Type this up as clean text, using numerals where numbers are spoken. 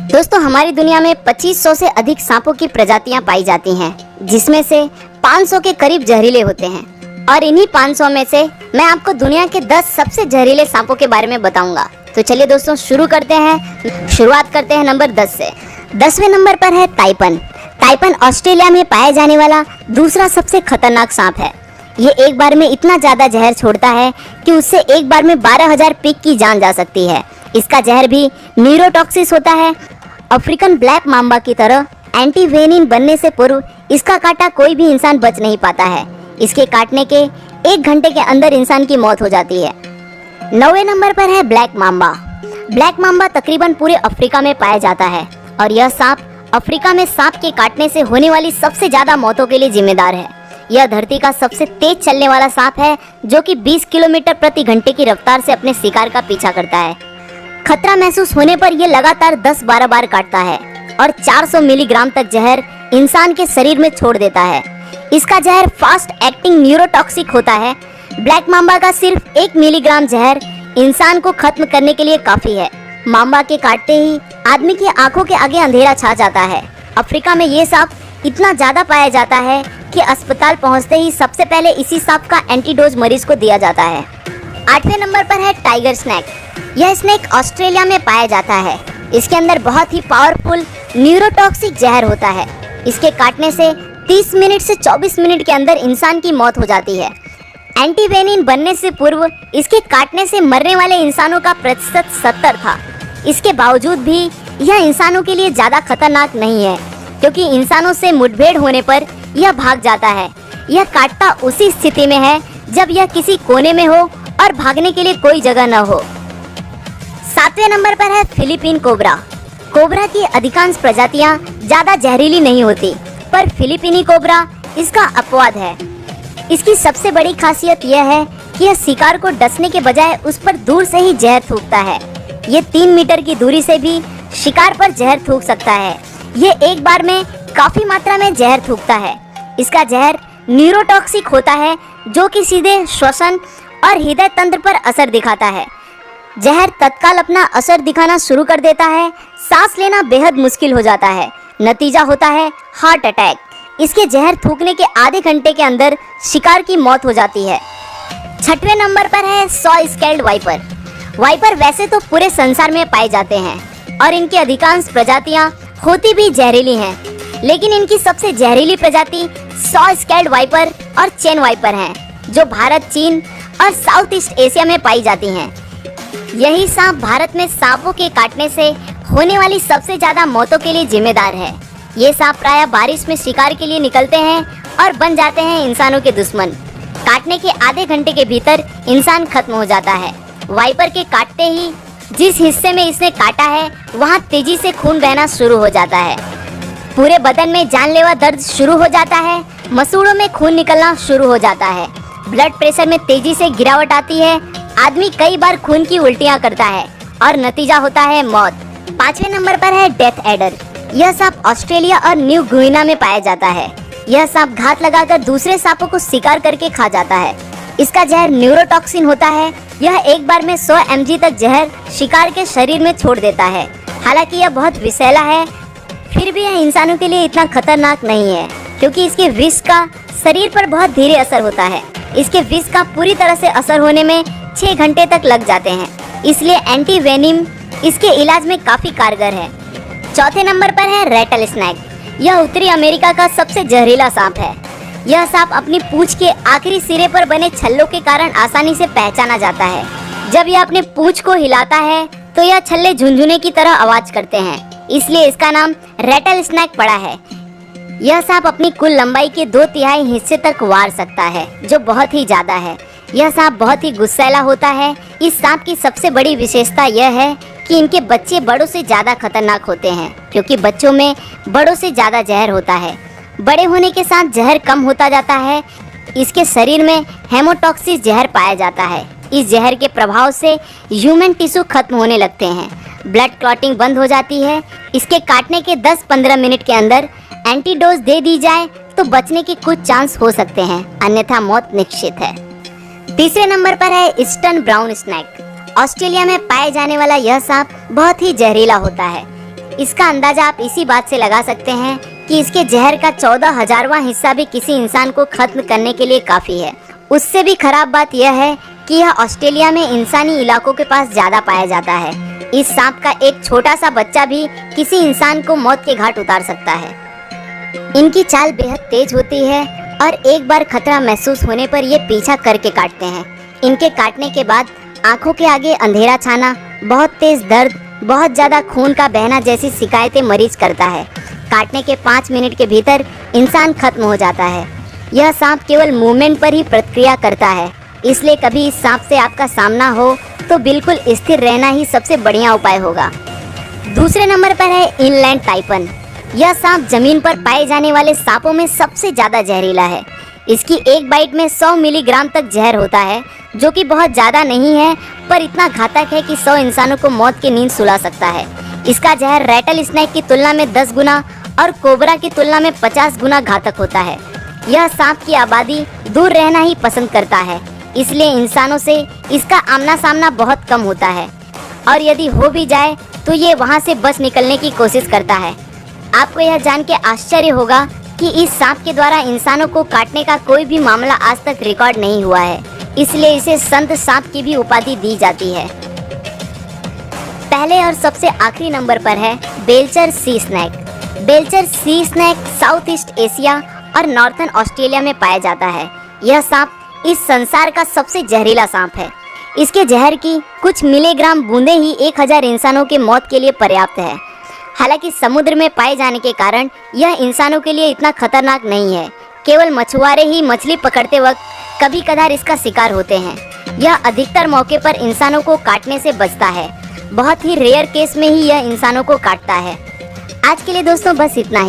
दोस्तों, हमारी दुनिया में 2500 से अधिक सांपों की प्रजातियां पाई जाती हैं, जिसमें से 500 के करीब जहरीले होते हैं। और इन्हीं 500 में से मैं आपको दुनिया के 10 सबसे जहरीले सांपों के बारे में बताऊंगा। तो चलिए दोस्तों, शुरुआत करते हैं नंबर 10 से। 10वें नंबर पर है ताइपन। ताइपन ऑस्ट्रेलिया में पाया जाने वाला दूसरा सबसे खतरनाक सांप है। ये एक बार में इतना ज्यादा जहर छोड़ता है कि उससे एक बार में 12,000 पिग की जान जा सकती है। इसका जहर भी न्यूरोटॉक्सिस होता है। अफ्रीकन ब्लैक मांबा की तरह एंटीवेनिन बनने से पूर्व इसका काटा कोई भी इंसान बच नहीं पाता है। इसके काटने के 1 घंटे के अंदर इंसान की मौत हो जाती है। 9वें नंबर पर है ब्लैक मांबा। ब्लैक मांबा तकरीबन पूरे अफ्रीका में पाया जाता है और यह सांप अफ्रीका में सांप के काटने से होने वाली सबसे ज्यादा मौतों के लिए जिम्मेदार है। यह धरती का सबसे तेज चलने वाला सांप है, जो कि 20 किलोमीटर प्रति घंटे की रफ्तार से अपने शिकार का पीछा करता है। खतरा महसूस होने पर यह लगातार 10-12 बार काटता है और 400 मिलीग्राम तक जहर इंसान के शरीर में छोड़ देता है। इसका जहर फास्ट एक्टिंग न्यूरोटॉक्सिक होता है। ब्लैक मांबा का सिर्फ 1 मिलीग्राम जहर इंसान को खत्म करने के लिए काफी है। मांबा के काटते ही आदमी की आंखों के आगे अंधेरा छा जाता है। अफ्रीका में ये सांप इतना ज्यादा पाया जाता है कि अस्पताल पहुंचते ही सबसे पहले इसी सांप का एंटीडोज मरीज को दिया जाता है। 8वें नंबर पर है टाइगर स्नेक। यह स्नेक ऑस्ट्रेलिया में पाया जाता है। इसके अंदर बहुत ही पावरफुल न्यूरोटॉक्सिक जहर होता है। इसके काटने से 30 मिनट से 24 मिनट के अंदर इंसान की मौत हो जाती है। एंटीवेनिन बनने से पूर्व इसके काटने से मरने वाले इंसानों का प्रतिशत 70 था। इसके बावजूद भी यह इंसानों के लिए ज्यादा खतरनाक नहीं है, क्योंकि इंसानों से मुठभेड़ होने पर यह भाग जाता है। यह काटता उसी स्थिति में है जब यह किसी कोने में हो और भागने के लिए कोई जगह न हो। 7वें नंबर पर है फिलीपीन कोबरा। कोबरा की अधिकांश प्रजातियां ज्यादा जहरीली नहीं होती, पर फिलीपीनी कोबरा इसका अपवाद है। इसकी सबसे बड़ी खासियत यह है कि यह शिकार को डसने के बजाय उस पर दूर से ही जहर थूकता है। ये 3 मीटर की दूरी से भी शिकार पर जहर थूक सकता है। ये एक बार में काफी मात्रा में जहर थूकता है। इसका जहर न्यूरोटॉक्सिक होता है, जो कि सीधे श्वसन और हृदय तंत्र पर असर दिखाता है। जहर तत्काल अपना असर दिखाना शुरू कर देता है। सांस लेना बेहद मुश्किल हो जाता है। नतीजा होता है हार्ट अटैक। इसके जहर थूकने के आधे घंटे के अंदर शिकार की मौत हो जाती है। 6वें नंबर पर है सॉ स्केल्ड वाइपर। वाइपर वैसे तो पूरे संसार में पाए जाते हैं और इनकी अधिकांश प्रजातियां होती भी जहरीली हैं, लेकिन इनकी सबसे जहरीली प्रजाति सॉ स्केल्ड वाइपर और चेन वाइपर हैं, जो भारत, चीन और साउथ ईस्ट एशिया में पाई जाती हैं। यही सांप भारत में सांपों के काटने से होने वाली सबसे ज्यादा मौतों के लिए जिम्मेदार है। ये सांप प्रायः बारिश में शिकार के लिए निकलते हैं और बन जाते हैं इंसानों के दुश्मन। काटने के आधे घंटे के भीतर इंसान खत्म हो जाता है। वाइपर के काटते ही जिस हिस्से में इसने काटा है वहां तेजी से खून बहना शुरू हो जाता है। पूरे बदन में जानलेवा दर्द शुरू हो जाता है। मसूड़ों में खून निकलना शुरू हो जाता है। ब्लड प्रेशर में तेजी से गिरावट आती है। आदमी कई बार खून की उल्टियां करता है और नतीजा होता है मौत। 5वें नंबर पर है डेथ एडर। यह सांप ऑस्ट्रेलिया और न्यू गुइना में पाया जाता है। यह सांप घात लगाकर दूसरे सांपों को शिकार करके खा जाता है। इसका जहर न्यूरोटॉक्सिन होता है। यह एक बार में 100 mg तक जहर शिकार के शरीर में छोड़ देता है। हालांकि यह बहुत विषैला है, फिर भी यह इंसानों के लिए इतना खतरनाक नहीं है, क्योंकि इसके विष का शरीर पर बहुत धीरे असर होता है। इसके विष का पूरी तरह से असर होने में 6 घंटे तक लग जाते हैं, इसलिए एंटीवेनिम इसके इलाज में काफी कारगर है। 4थे नंबर पर है रैटल स्नेक। यह उत्तरी अमेरिका का सबसे जहरीला सांप है। यह सांप अपनी पूंछ के आखिरी सिरे पर बने छल्लों के कारण आसानी से पहचाना जाता है। जब यह अपने पूंछ को हिलाता है तो यह छल्ले झुनझुने की तरह आवाज करते हैं, इसलिए इसका नाम रैटल स्नेक पड़ा है। यह सांप अपनी कुल लंबाई के 2/3 हिस्से तक वार सकता है, जो बहुत ही ज्यादा है। यह सांप बहुत ही गुस्सैला होता है। इस सांप की सबसे बड़ी विशेषता यह है कि इनके बच्चे बड़ों से ज्यादा खतरनाक होते हैं, क्योंकि बच्चों में बड़ों से ज्यादा जहर होता है। बड़े होने के साथ जहर कम होता जाता है। इसके शरीर में हेमोटॉक्सिस जहर पाया जाता है। इस जहर के प्रभाव से ह्यूमन टिश्यू खत्म होने लगते हैं। ब्लड क्लॉटिंग बंद हो जाती है। इसके काटने के 10-15 मिनट के अंदर एंटीडोज दे दी जाए तो बचने के कुछ चांस हो सकते हैं, अन्यथा मौत निश्चित है। तीसरे नंबर पर है ईस्टर्न ब्राउन स्नेक। ऑस्ट्रेलिया में पाए जाने वाला यह सांप बहुत ही जहरीला होता है। इसका अंदाजा आप इसी बात से लगा सकते हैं कि इसके जहर का 14,000वां हिस्सा भी किसी इंसान को खत्म करने के लिए काफी है। उससे भी खराब बात यह है कि यह ऑस्ट्रेलिया में इंसानी इलाकों के पास ज्यादा पाया जाता है। इस सांप का एक छोटा सा बच्चा भी किसी इंसान को मौत के घाट उतार सकता है। इनकी चाल बेहद तेज होती है और एक बार खतरा महसूस होने पर ये पीछा करके काटते हैं। इनके काटने के बाद आंखों के आगे अंधेरा छाना, बहुत तेज दर्द, बहुत ज्यादा खून का बहना जैसी शिकायतें मरीज करता है। काटने के 5 मिनट के भीतर इंसान खत्म हो जाता है। यह सांप केवल मूवमेंट पर ही प्रतिक्रिया करता है, इसलिए कभी इस सांप से आपका सामना हो तो बिल्कुल स्थिर रहना ही सबसे बढ़िया उपाय होगा। दूसरे नंबर पर है इनलैंड टाइपन। यह सांप जमीन पर पाए जाने वाले सांपों में सबसे ज्यादा जहरीला है। इसकी एक बाइट में 100 मिलीग्राम तक जहर होता है, जो कि बहुत ज्यादा नहीं है, पर इतना घातक है कि 100 इंसानों को मौत की नींद सुला सकता है। इसका जहर रैटल स्नेक की तुलना में 10 गुना और कोबरा की तुलना में 50 गुना घातक होता है। यह सांप की आबादी दूर रहना ही पसंद करता है, इसलिए इंसानों से इसका आमना सामना बहुत कम होता है, और यदि हो भी जाए तो ये वहाँ से बच निकलने की कोशिश करता है। आपको यह जान के आश्चर्य होगा कि इस सांप के द्वारा इंसानों को काटने का कोई भी मामला आज तक रिकॉर्ड नहीं हुआ है, इसलिए इसे संत सांप की भी उपाधि दी जाती है। पहले और सबसे आखिरी नंबर पर है बेल्चर सी स्नेक। बेल्चर सी स्नेक साउथ ईस्ट एशिया और नॉर्थन ऑस्ट्रेलिया में पाया जाता है। यह सांप इस संसार का सबसे जहरीला सांप है। इसके जहर की कुछ मिलीग्राम बूंदें ही 1000 इंसानों के मौत के लिए पर्याप्त है। हालांकि समुद्र में पाए जाने के कारण यह इंसानों के लिए इतना खतरनाक नहीं है। केवल मछुआरे ही मछली पकड़ते वक्त कभी कभार इसका शिकार होते हैं। यह अधिकतर मौके पर इंसानों को काटने से बचता है। बहुत ही रेयर केस में ही यह इंसानों को काटता है। आज के लिए दोस्तों बस इतना ही।